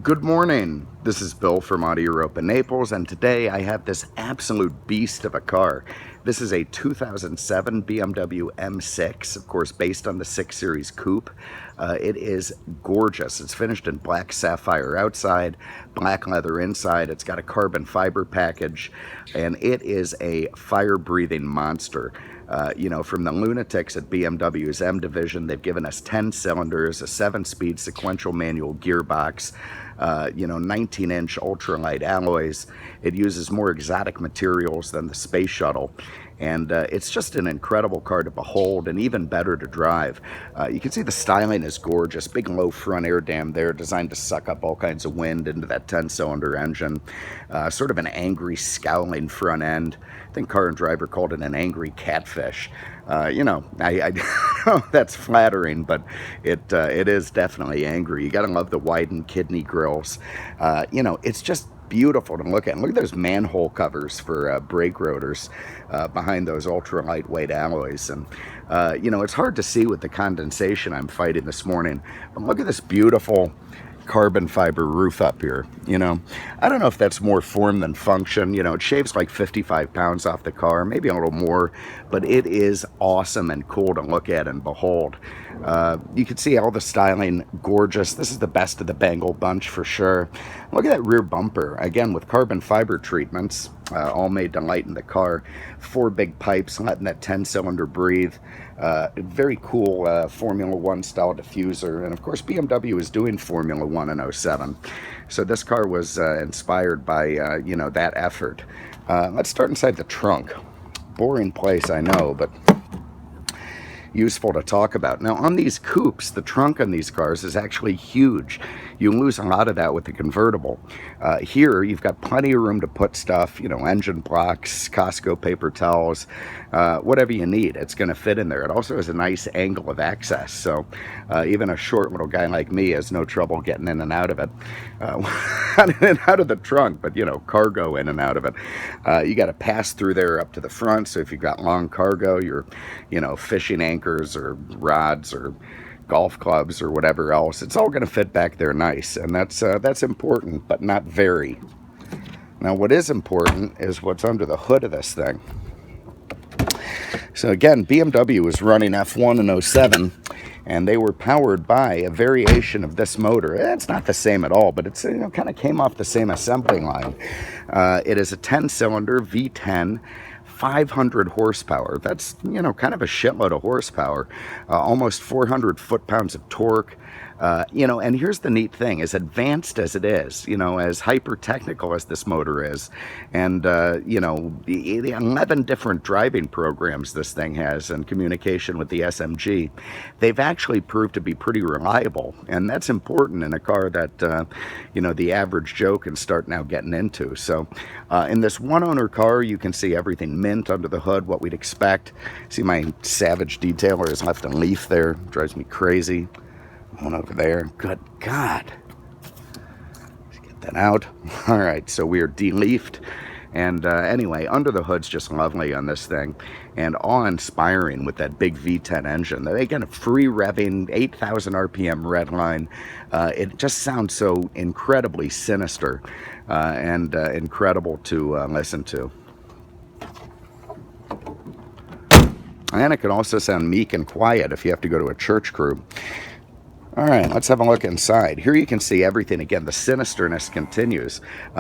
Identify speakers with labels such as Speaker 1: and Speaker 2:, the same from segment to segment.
Speaker 1: Good morning. This is Bill from Europa, Naples, and today I have this absolute beast of a car. This is a 2007 BMW M6, of course, based on the 6 Series Coupe. It is gorgeous. It's finished in black sapphire outside, black leather inside. It's got a carbon fiber package, and it is a fire-breathing monster. From the lunatics at BMW's M division, they've given us 10 cylinders, a 7-speed sequential manual gearbox, 19-inch ultralight alloys. It uses more exotic materials than the space shuttle. And it's just an incredible car to behold and even better to drive. You can see the styling is gorgeous. Big low front air dam there, designed to suck up all kinds of wind into that 10-cylinder engine. Sort of an angry, scowling front end. I think Car and Driver called it an angry catfish. I know that's flattering, but it is definitely angry. You gotta love the widened kidney grills. It's just beautiful to look at. Look at those manhole covers for brake rotors behind those ultra lightweight alloys. And it's hard to see with the condensation I'm fighting this morning, but look at this beautiful carbon fiber roof up here. I don't know if that's more form than function. It shaves like 55 pounds off the car, maybe a little more, but it is awesome and cool to look at and behold. You can see all the styling, gorgeous. This is the best of the Bengal bunch for sure. Look at that rear bumper, again with carbon fiber treatments, all made to lighten the car. 4 big pipes letting that 10-cylinder breathe. Very cool Formula One style diffuser, and of course BMW is doing Formula One in '07, so this car was inspired by that effort. Let's start inside the trunk. Boring place, I know, but useful to talk about. Now, on these coupes, the trunk on these cars is actually huge. You lose a lot of that with the convertible. Here, you've got plenty of room to put stuff, engine blocks, Costco paper towels, whatever you need. It's going to fit in there. It also has a nice angle of access, so even a short little guy like me has no trouble getting in and out of it. In and out of the trunk, but, cargo in and out of it. You got to pass through there up to the front, so if you've got long cargo, your, fishing anchors or rods or golf clubs or whatever else, it's all going to fit back there nice, and that's important, but not very. Now, what is important is what's under the hood of this thing. So again, BMW was running F1 in '07, and they were powered by a variation of this motor. It's not the same at all, but it's kind of came off the same assembly line. It is a 10-cylinder V10. 500 horsepower. That's, kind of a shitload of horsepower. Almost 400 foot-pounds of torque. And here's the neat thing, as advanced as it is, as hyper-technical as this motor is, and, the 11 different driving programs this thing has and communication with the SMG, they've actually proved to be pretty reliable, and that's important in a car that, the average Joe can start now getting into. So, in this one-owner car, you can see everything mint under the hood, what we'd expect. See, my Savage detailer has left a leaf there, drives me crazy. One over there. Good God. Let's get that out. All right, so we are de-leafed. And anyway, under the hood's just lovely on this thing. And awe-inspiring with that big V10 engine. They get a free revving, 8,000 RPM redline. It just sounds so incredibly sinister and incredible to listen to. And it can also sound meek and quiet if you have to go to a church crew. All right, let's have a look inside. Here you can see everything. Again, the sinisterness continues.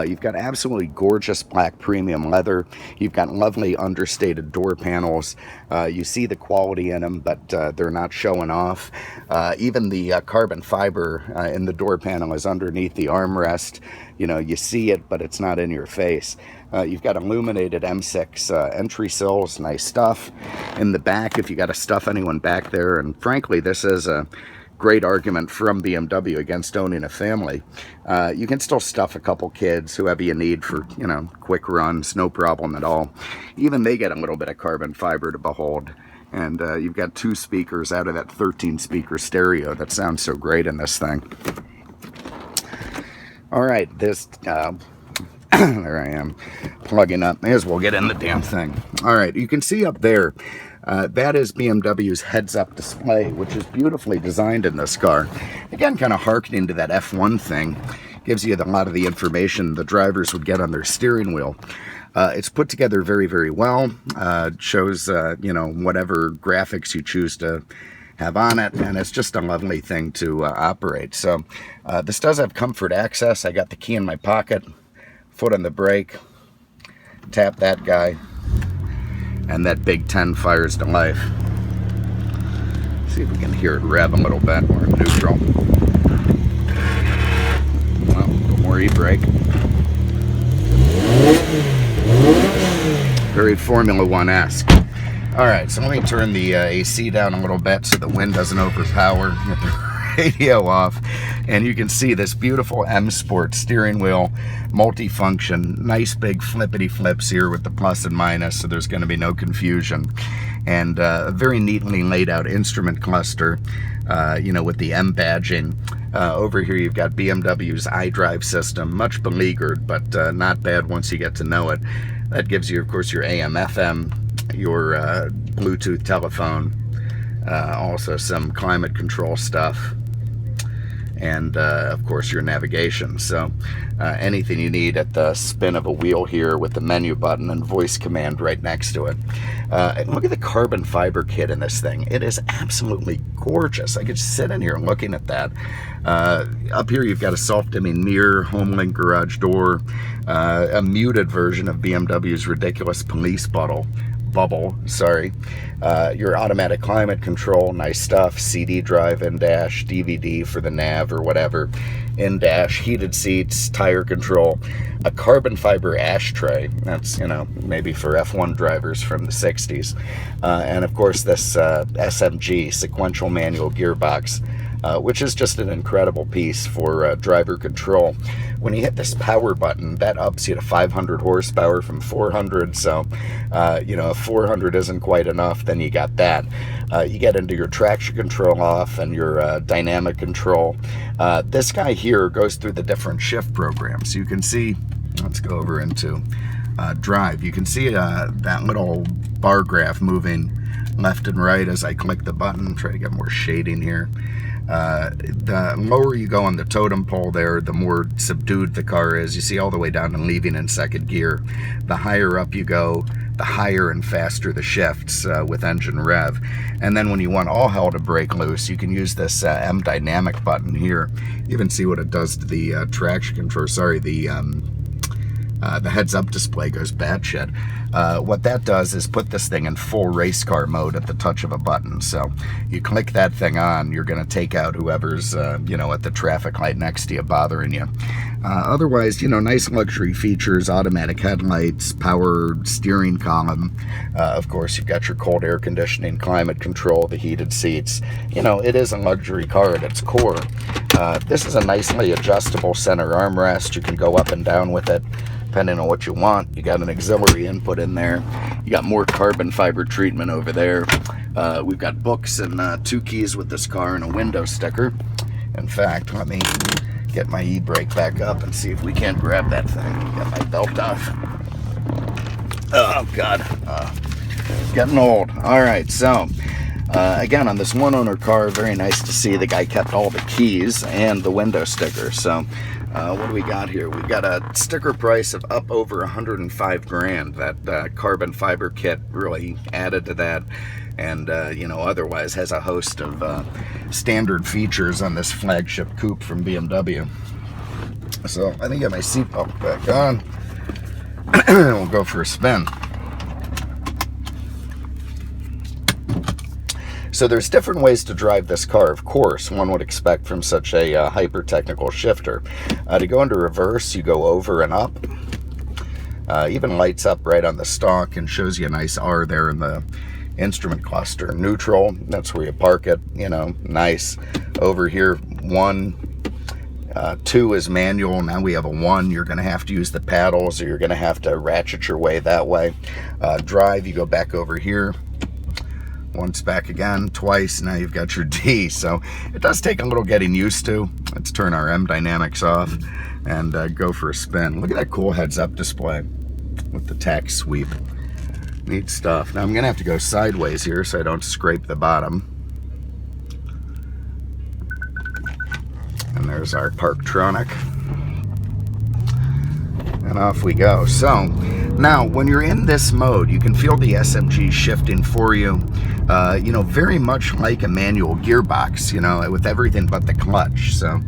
Speaker 1: You've got absolutely gorgeous black premium leather. You've got lovely understated door panels. You see the quality in them, but they're not showing off. Even the carbon fiber in the door panel is underneath the armrest. You see it, but it's not in your face. You've got illuminated M6 entry sills, nice stuff. In the back, if you got to stuff anyone back there, and frankly, this is a great argument from BMW against owning a family. You can still stuff a couple kids, whoever you need for, quick runs, no problem at all. Even they get a little bit of carbon fiber to behold. And you've got 2 speakers out of that 13-speaker stereo that sounds so great in this thing. All right, this, there I am, plugging up. May as well get in the damn thing. All right, you can see up there, that is BMW's heads-up display, which is beautifully designed in this car. Again, kind of harkening to that F1 thing. You gives you a lot of the information the drivers would get on their steering wheel. It's put together very, very well. Shows, you know, whatever graphics you choose to have on it, and it's just a lovely thing to operate. So this does have comfort access. I got the key in my pocket, foot on the brake, tap that guy, and that Big 10 fires to life. See if we can hear it rev a little bit. We're in neutral. Well, a little more e-brake. Very Formula One-esque. Alright, so let me turn the AC down a little bit so the wind doesn't overpower. Get the radio off. And you can see this beautiful M Sport steering wheel, multifunction, nice big flippity flips here with the plus and minus, so there's going to be no confusion. And a very neatly laid out instrument cluster, you know, with the M badging. Over here you've got BMW's iDrive system, much beleaguered, but not bad once you get to know it. That gives you, of course, your AM, FM, your Bluetooth telephone, also some climate control stuff, and of course your navigation. So anything you need at the spin of a wheel here with the menu button and voice command right next to it. And look at the carbon fiber kit in this thing. It is absolutely gorgeous. I could sit in here looking at that. Up here you've got a self-dimming mirror, HomeLink garage door, a muted version of BMW's ridiculous police bubble, your automatic climate control, nice stuff, CD drive, in-dash, DVD for the nav or whatever, in-dash, heated seats, tire control, a carbon fiber ashtray, that's, you know, maybe for F1 drivers from the 60s, and of course this SMG, sequential manual gearbox, which is just an incredible piece for driver control. When you hit this power button, that ups you to 500 horsepower from 400, so, you know, if 400 isn't quite enough, then you got that. You get into your traction control off and your dynamic control. This guy here goes through the different shift programs. You can see, let's go over into drive. You can see that little bar graph moving left and right as I click the button. Try to get more shading here. The lower you go on the totem pole there, the more subdued the car is. You see all the way down to leaving in second gear. The higher up you go, the higher and faster the shifts with engine rev. And then when you want all hell to break loose, you can use this M dynamic button here. You even see what it does to the traction control. Sorry, the heads-up display goes batshit. What that does is put this thing in full race car mode at the touch of a button. So you click that thing on, you're going to take out whoever's, you know, at the traffic light next to you bothering you. Otherwise, you know, nice luxury features, automatic headlights, power steering column. Of course, you've got your cold air conditioning, climate control, the heated seats. You know, it is a luxury car at its core. This is a nicely adjustable center armrest. You can go up and down with it, depending on what you want. You got an auxiliary input in there. You got more carbon fiber treatment over there. We've got books and 2 keys with this car and a window sticker. In fact, let me get my e-brake back up and see if we can't grab that thing. Get my belt off. Oh, God. Getting old. All right, so again, on this one-owner car, very nice to see the guy kept all the keys and the window sticker. So what do we got here? We've got a sticker price of up over 105 grand. That carbon fiber kit really added to that, and you know, otherwise has a host of standard features on this flagship coupe from BMW. So I think I got my seatbelt back on. We'll go for a spin. So there's different ways to drive this car, of course, one would expect from such a hyper-technical shifter. To go into reverse, you go over and up. Even lights up right on the stalk and shows you a nice R there in the instrument cluster. Neutral, that's where you park it, you know, nice. Over here, 1, 2 is manual. Now we have a 1. You're going to have to use the paddles, or you're going to have to ratchet your way that way. Drive, you go back over here. Once back again, twice, now you've got your D. So it does take a little getting used to. Let's turn our M dynamics off and go for a spin. Look at that cool heads-up display with the tack sweep. Neat stuff. Now I'm going to have to go sideways here so I don't scrape the bottom. And there's our Parktronic. And off we go. So now when you're in this mode, you can feel the SMG shifting for you, very much like a manual gearbox, with everything but the clutch. So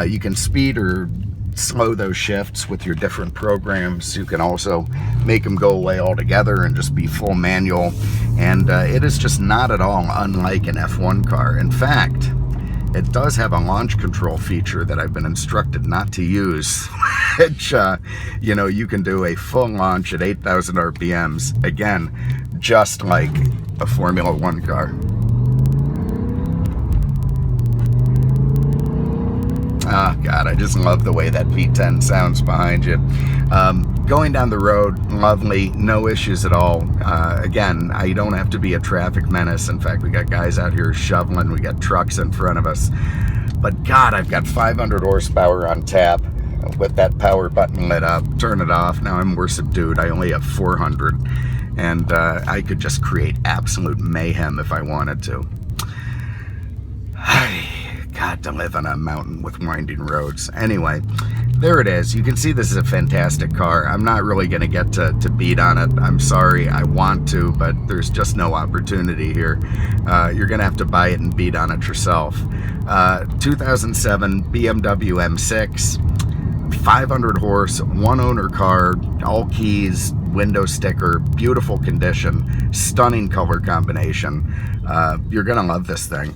Speaker 1: you can speed or slow those shifts with your different programs. You can also make them go away altogether and just be full manual. And it is just not at all unlike an F1 car. In fact, it does have a launch control feature that I've been instructed not to use, which, you can do a full launch at 8,000 RPMs, again, just like a Formula One car. Oh, God, I just love the way that V10 sounds behind you. Going down the road, lovely, no issues at all. Again, I don't have to be a traffic menace. In fact, we got guys out here shoveling. We got trucks in front of us. But, God, I've got 500 horsepower on tap with that power button lit up. Turn it off. Now I'm more subdued. I only have 400. And I could just create absolute mayhem if I wanted to. God, to live on a mountain with winding roads. Anyway, there it is. You can see this is a fantastic car. I'm not really going to get to beat on it. I'm sorry, I want to, but there's just no opportunity here. You're going to have to buy it and beat on it yourself. 2007 BMW M6, 500 horse, one owner car, all keys, window sticker, beautiful condition, stunning color combination. You're going to love this thing.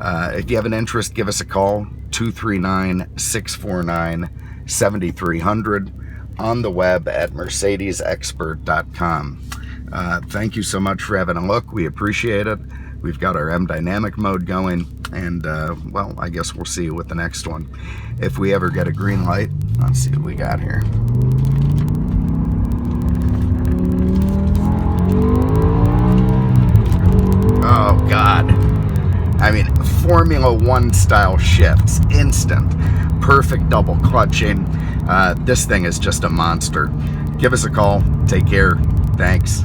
Speaker 1: If you have an interest, give us a call, 239-649-7300, on the web at mercedesexpert.com. Thank you so much for having a look. We appreciate it. We've got our M Dynamic mode going, and, well, I guess we'll see you with the next one. If we ever get a green light, let's see what we got here. Oh, God. I mean, Formula One style shifts, instant, perfect double clutching. This thing is just a monster. Give us a call. Take care. Thanks.